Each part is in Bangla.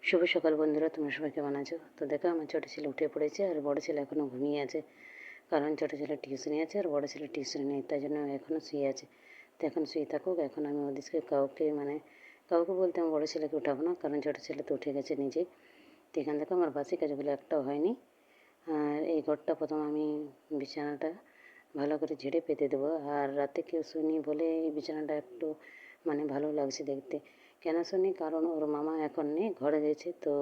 শুভ সকাল বন্ধুরা, তোমরা সবাই কেমন আছো? তো দেখো, আমার ছোটো ছেলে উঠে পড়েছে আর বড় ছেলে এখনও ঘুমিয়ে আছে। কারণ ছোটো ছেলে টিউশনে আছে আর বড় ছেলে টিউশনে নেই, তাই জন্য এখনও শুয়ে আছে। তো এখন শুয়ে থাকুক, এখন আমি ওদেরকে কাউকে বলতে আমার বড়ো ছেলেকে উঠাবো না, কারণ ছোটো ছেলে তো উঠে গেছে নিজেই। তো এখান থেকে আমার বাসি কাজগুলো একটাও হয়নি। আর এই ঘরটা প্রথম আমি বিছানাটা ভালো করে ঝেড়ে পেতে দেবো। আর রাতে কেউ শুনি বলে এই বিছানাটা একটু ভালো লাগছে দেখতে। কেন শুনি? কারণ ওর মামা এখন নেই, ঘরে গেছে। তো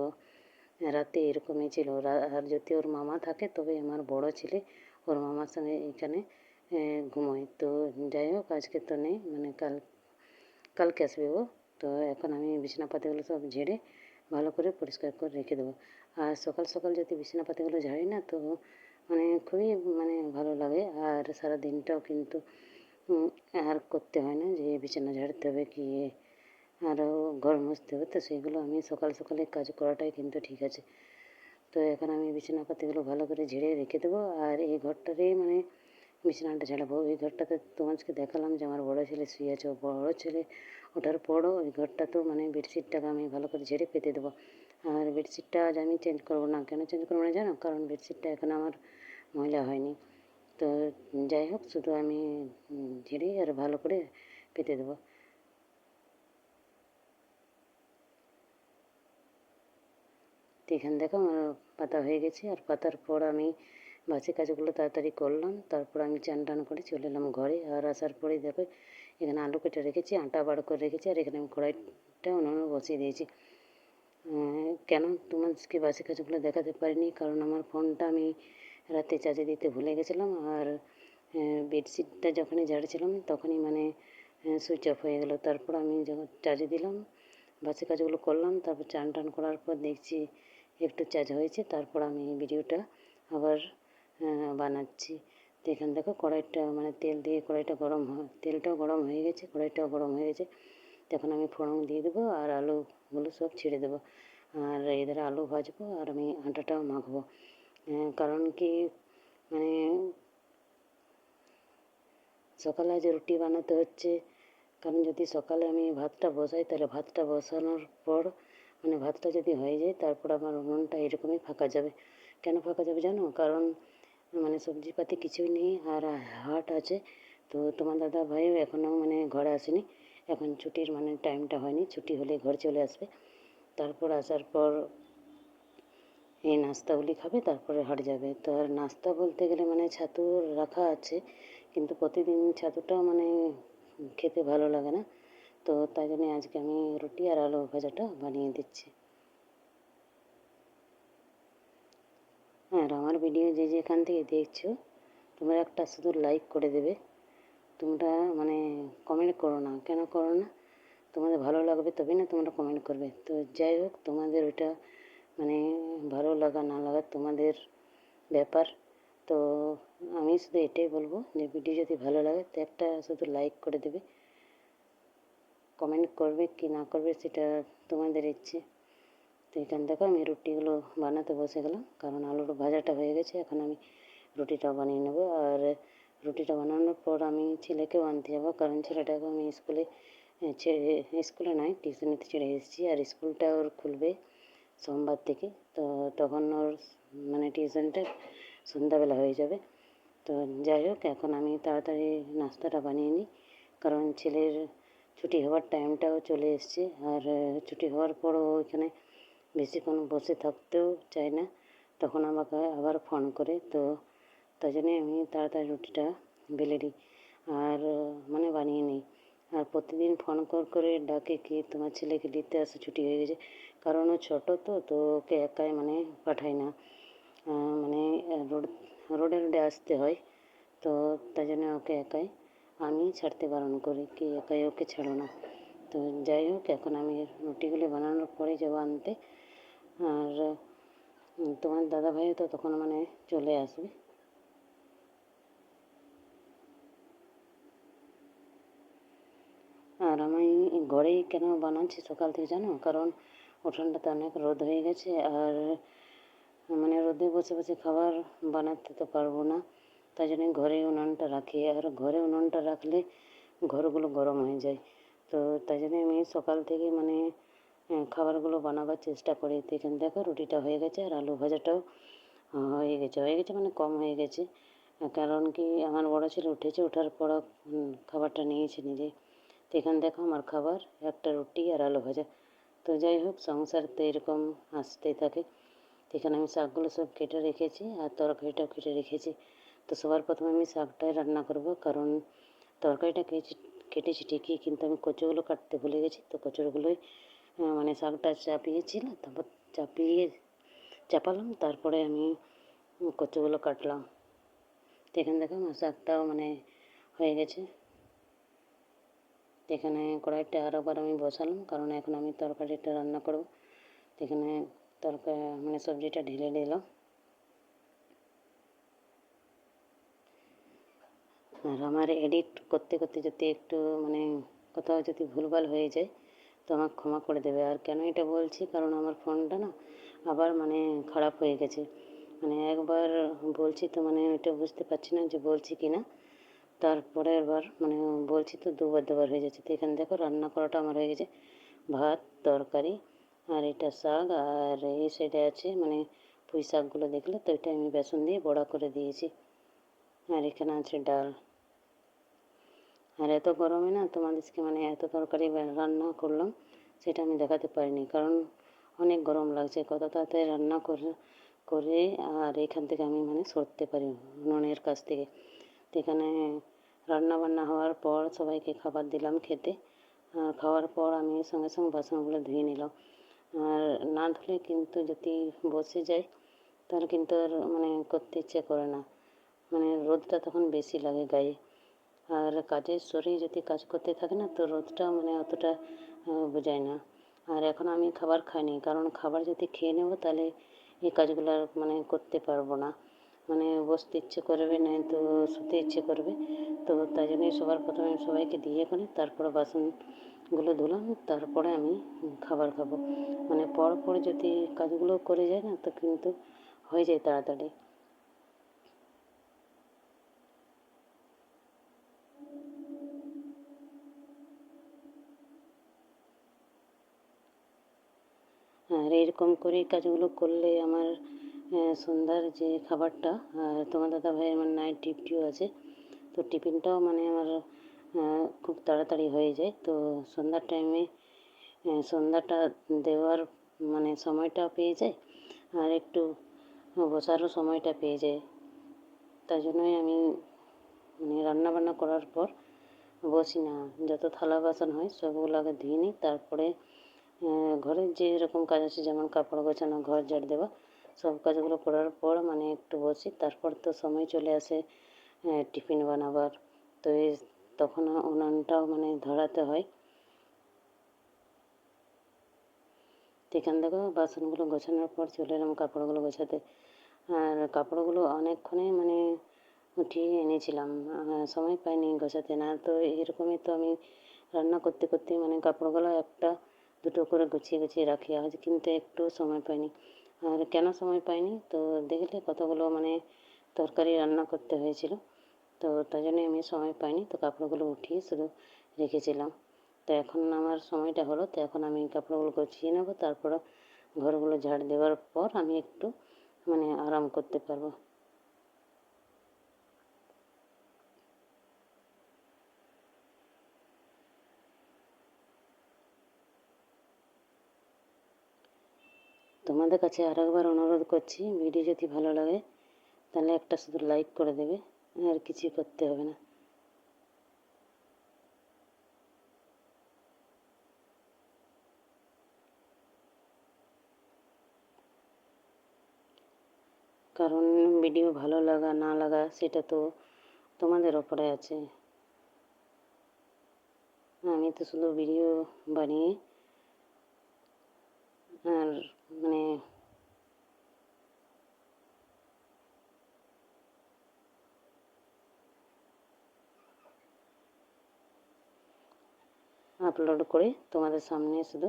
রাতে এরকমই ছিল। আর যদি ওর মামা থাকে তবে আমার বড় ছেলে ওর মামার সঙ্গে এখানে ঘুমোয়। তো যাই হোক, আজকে তো নেই, কালকে আসবে ও। তো এখন আমি বিছানাপাতিগুলো সব ঝেড়ে ভালো করে পরিষ্কার করে রেখে দেবো। আর সকাল সকাল যদি বিছানাপাতিগুলো ঝাড়ি না, তো খুবই ভালো লাগে। আর সারা দিনটাও কিন্তু আর করতে হয় না যে বিছানা ঝাড়তে হবে কি আরও ঘর মুছতে হবে। তো সেইগুলো আমি সকাল সকালে কাজ করাটাই কিন্তু ঠিক আছে। তো এখন আমি বিছানাপাতিগুলো ভালো করে ঝেড়ে রেখে দেবো। আর এই ঘরটাতেই বিছানাটা ঝাড়াবো। এই ঘরটাতে তোমাদেরকে দেখালাম যে আমার বড়ো ছেলে শুয়ে আছে। বড়ো ছেলে ওঠার পরও ওই ঘরটা তো বেডশিটটাকে আমি ভালো করে ঝেড়ে পেতে দেবো। আর বেডশিটটা আজ আমি চেঞ্জ করবো না। কেন চেঞ্জ করবো না জানো? কারণ বেডশিটটা এখন আমার ময়লা হয়নি। তো যাই হোক, শুধু আমি ঝেড়ে আর ভালো করে পেতে দেবো। তো এখানে দেখো আমার পাতা হয়ে গেছে। আর পাতার পর আমি বাসি কাজগুলো তাড়াতাড়ি করলাম। তারপর আমি চান টান করে চলে এলাম ঘরে। আর আসার পরেই দেখো, এখানে আলু কেটে রেখেছি, আটা বার করে রেখেছি। আর এখানে আমি কড়াইটা উনুনে বসিয়ে দিয়েছি। কেন তোমাদেরকে বাসি কাজগুলো দেখাতে পারিনি? কারণ আমার ফোনটা আমি রাতে চার্জে দিতে ভুলে গেছিলাম। আর বেডশিটটা যখনই ঝাড়ছিলাম তখনই সুইচ অফ হয়ে গেল। তারপর আমি যখন চার্জে দিলাম, বাসি কাজগুলো করলাম। তারপর চান টান করার পর দেখছি একটু চার্জ হয়েছে। তারপর আমি ভিডিওটা আবার বানাচ্ছি। তো এখানে দেখো কড়াইটা তেল দিয়ে কড়াইটা তেলটাও গরম হয়ে গেছে, কড়াইটাও গরম হয়ে গেছে। তখন আমি ফোড়ন দিয়ে দেবো আর আলুগুলো সব ছেড়ে দেবো। আর এদের আলু ভাজবো আর আমি আটাটাও মাখবো। কারণ কি, মানে সকালে আজ রুটি বানাতে হচ্ছে। কারণ যদি সকালে আমি ভাতটা বসাই, তাহলে ভাতটা বসানোর পর ভাতটা যদি হয়ে যায়, তারপর আমার উনুনটা এরকমই ফাঁকা যাবে। কেন ফাঁকা যাবে জানো? কারণ সবজিপাতি কিছুই নেই আর হাট আছে। তো তোমার দাদা ভাইও এখনও ঘরে আসেনি। এখন ছুটির টাইমটা হয়নি, ছুটি হলে ঘরে চলে আসবে। তারপর আসার পর এই নাস্তাগুলি খাবে, তারপরে হাট যাবে। তো আর নাস্তা বলতে গেলে ছাতু রাখা আছে, কিন্তু প্রতিদিন ছাতুটা খেতে ভালো লাগে না। তো তাই জন্য আজকে আমি রুটি আর আলু ভাজাটা বানিয়ে দিচ্ছি। আর আমার ভিডিও যে যেখান থেকে দেখছো, তোমরা একটা শুধু লাইক করে দেবে। তোমরা কমেন্ট করো না। কেন করো না? তোমাদের ভালো লাগবে তবেই না তোমরা কমেন্ট করবে। তো যাই হোক, তোমাদের ওটা ভালো লাগা না লাগা তোমাদের ব্যাপার। তো আমি শুধু এটাই বলবো যে ভিডিও যদি ভালো লাগে তো একটা শুধু লাইক করে দেবে। কমেন্ট করবে কি না করবে সেটা তোমাদের ইচ্ছে। তো এখানে দেখো আমি রুটিগুলো বানাতে বসে গেলাম, কারণ আলুর ভাজাটা হয়ে গেছে। এখন আমি রুটিটা বানিয়ে নেব। আর রুটিটা বানানোর পর আমি ছেলেকেও আনতে যাবো, কারণ ছেলেটাকে আমি স্কুলে নয়, টিউশনিতে ছেড়ে এসেছি। আর স্কুলটা ওর খুলবে সোমবার থেকে। তো তখন ওর টিউশনটা সন্ধ্যাবেলা হয়ে যাবে। তো যাই হোক, এখন আমি তাড়াতাড়ি নাস্তাটা বানিয়ে নিই, কারণ ছেলের ছুটি হওয়ার টাইমটাও চলে এসছে। আর ছুটি হওয়ার পরও এখানে বেশিক্ষণ বসে থাকতেও চায় না, তখন আমাকে আবার ফোন করে। তো তাই জন্যে আমি তাড়াতাড়ি রুটিটা বেলে নিই আর বানিয়ে নিই। আর প্রতিদিন ফোন করে ডাকে কি তোমার ছেলেকে নিতে আসো, ছুটি হয়ে গেছে। কারণ ও ছোটো, তো ওকে একাই পাঠায় না। রোড রোডে রোডে আসতে হয়। তো তাই জন্য ওকে একাই আমি ছাড়তে বারণ করি, কি একাই ওকে ছাড়ো না। তো যাই হোক, এখন আমি রুটিগুলি বানানোর পরে যাবো আনতে। আর তোমার দাদাভাইও তো তখন চলে আসবে। আর আমি ঘরেই কেন বানাচ্ছি সকাল থেকে জানো? কারণ উঠোনটাতে অনেক রোদ হয়ে গেছে। আর রোদে বসে বসে খাবার বানাতে তো পারবো না, তাই জন্য ঘরে উনুনটা রাখি। আর ঘরে উনুনটা রাখলে ঘরগুলো গরম হয়ে যায়। তো তাই জন্য আমি সকাল থেকে খাবারগুলো বানাবার চেষ্টা করি। তো এখানে দেখো রুটিটা হয়ে গেছে আর আলু ভাজাটাও হয়ে গেছে মানে কম হয়ে গেছে। কারণ কি আমার বড় ছেলে উঠেছে, ওঠার পর খাবারটা নিয়েছে নিজে। তো এখানে দেখো আমার খাবার একটা রুটি আর আলু ভাজা। তো যাই হোক, সংসার তো এরকম আসতেই থাকে। তো এখানে আমি শাকগুলো সব কেটে রেখেছি আর তরকারিটাও কেটে রেখেছি। তো সবার প্রথমে আমি শাকটাই রান্না করব, কারণ তরকারিটা কেটেছি ঠিকই, কিন্তু আমি কচুগুলো কাটতে ভুলে গেছি। তো কচুগুলোই মানে শাকটা চাপিয়েছিলাম, তারপর চাপালাম, তারপরে আমি কচুগুলো কাটলাম। তো এখানে দেখো আমার শাকটাও মানে হয়ে গেছে। এখানে কড়াইটা আরেকবার আমি বসালাম, কারণ এখন আমি তরকারিটা রান্না করব। এখানে মানে সবজিটা ঢেলে দিলাম। আর আমার এডিট করতে করতে যদি একটু মানে কোথাও যদি ভুলভাল হয়ে যায় তো আমাকে ক্ষমা করে দেবে। আর কেন এটা বলছি, কারণ আমার ফোনটা না আবার মানে খারাপ হয়ে গেছে। মানে একবার বলছি তো মানে এটা বুঝতে পারছি না যে বলছি কি না, তারপরের বার মানে বলছি তো দুবার হয়ে যাচ্ছে। তো এখানে দেখো রান্না করাটা আমার হয়ে গেছে, ভাত, তরকারি, আর এটা শাক, আর এই সাইডে আছে মানে পুঁই শাকগুলো দেখলে তো এটা আমি বেসন দিয়ে বড়া করে দিয়েছি। আর এখানে আছে ডাল। আর এত গরমে না তোমাদেরকে মানে এত তরকারি রান্না করলাম সেটা আমি দেখাতে পারিনি, কারণ অনেক গরম লাগছে। কত তাড়াতাড়ি রান্না করে আর এখান থেকে আমি মানে সরতে পারি উনুনের কাছ থেকে। তো এখানে রান্না বান্না হওয়ার পর সবাইকে খাবার দিলাম খেতে। আর খাওয়ার পর আমি সঙ্গে সঙ্গে বাসনগুলো ধুয়ে নিলাম। আর না ধুলে কিন্তু যদি বসে যাই তাহলে কিন্তু আর মানে করতে ইচ্ছে করে না, মানে রোদটা তখন বেশি লাগে গায়ে। আর কাজের শরীর যদি কাজ করতে থাকে না তো রোদটা মানে অতটা বোঝায় না। আর এখন আমি খাবার খাইনি, কারণ খাবার যদি খেয়ে নেবো তাহলে এই কাজগুলো আর মানে করতে পারবো না, মানে বসতে ইচ্ছে করবে না, তো শুতে ইচ্ছে করবে। তো তাই জন্যই সবার প্রথমে সবাইকে দিয়ে করে তারপরে বাসনগুলো ধুলাম, তারপরে আমি খাবার খাবো। মানে পর যদি কাজগুলো করে যায় না তো কিন্তু হয়ে যায় তাড়াতাড়ি। আর এরকম করে কাজগুলো করলে আমার সন্ধ্যার যে খাবারটা, আর তোমার দাদাভাইয়ের আমার নাইট ডিউটিও আছে, তো টিফিনটাও মানে আমার খুব তাড়াতাড়ি হয়ে যায়। তো সন্ধ্যার টাইমে সন্ধ্যাটা দেওয়ার মানে সময়টা পেয়ে যায় আর একটু বসারও সময়টা পেয়ে যায়। তাই জন্যই আমি মানে রান্নাবান্না করার পর বসি না, যত থালা বাসন হয় সবগুলো আগে ধুয়ে নিই, তারপরে ঘরের যে এরকম কাজ আছে যেমন কাপড় গোছানো, ঘর ঝাড় দেওয়া, সব কাজগুলো করার পর মানে একটু বসি। তারপর তো সময় চলে আসে টিফিন বানাবার। তো তখন উনানটাও মানে ধরাতে হয়। তো এখান থেকে বাসনগুলো গোছানোর পর চলে এলাম কাপড়গুলো গোছাতে। আর কাপড়গুলো অনেকক্ষণে মানে উঠিয়ে এনেছিলাম, সময় পাইনি গোছাতে। না তো এরকমই তো আমি রান্না করতে করতে মানে কাপড়গুলো একটা দুটো করে গুছিয়ে রাখি আজ, কিন্তু একটু সময় পাইনি। আর কেন সময় পাইনি তো দেখলে কতগুলো মানে তরকারি রান্না করতে হয়েছিল, তো তাই জন্যই আমি সময় পাইনি। তো কাপড়গুলো উঠিয়ে শুধু রেখেছিলাম। তো এখন আমার সময়টা হলো, তো এখন আমি কাপড়গুলো গুছিয়ে নেব, তারপর ঘরগুলো ঝাড় দেওয়ার পর আমি একটু মানে আরাম করতে পারবো। তোমাদের কাছে আরেকবার অনুরোধ করছি, ভিডিও যদি ভালো লাগে তাহলে একটা শুধু লাইক করে দেবে, আর কিছু করতে হবে না। কারণ ভিডিও ভালো লাগা না লাগা সেটা তো তোমাদের ওপরে আছে। আমি তো শুধু ভিডিও বানিয়ে আর মানে আপলোড করে তোমাদের সামনে শুধু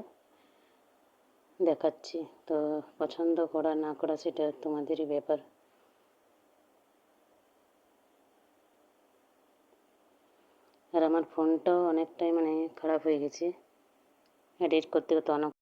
দেখাচ্ছি। তো পছন্দ করা না করা সেটা তোমাদেরই ব্যাপার। আর আমার ফোনটাও অনেকটাই মানে খারাপ হয়ে গেছে, এডিট করতে করতে অনেক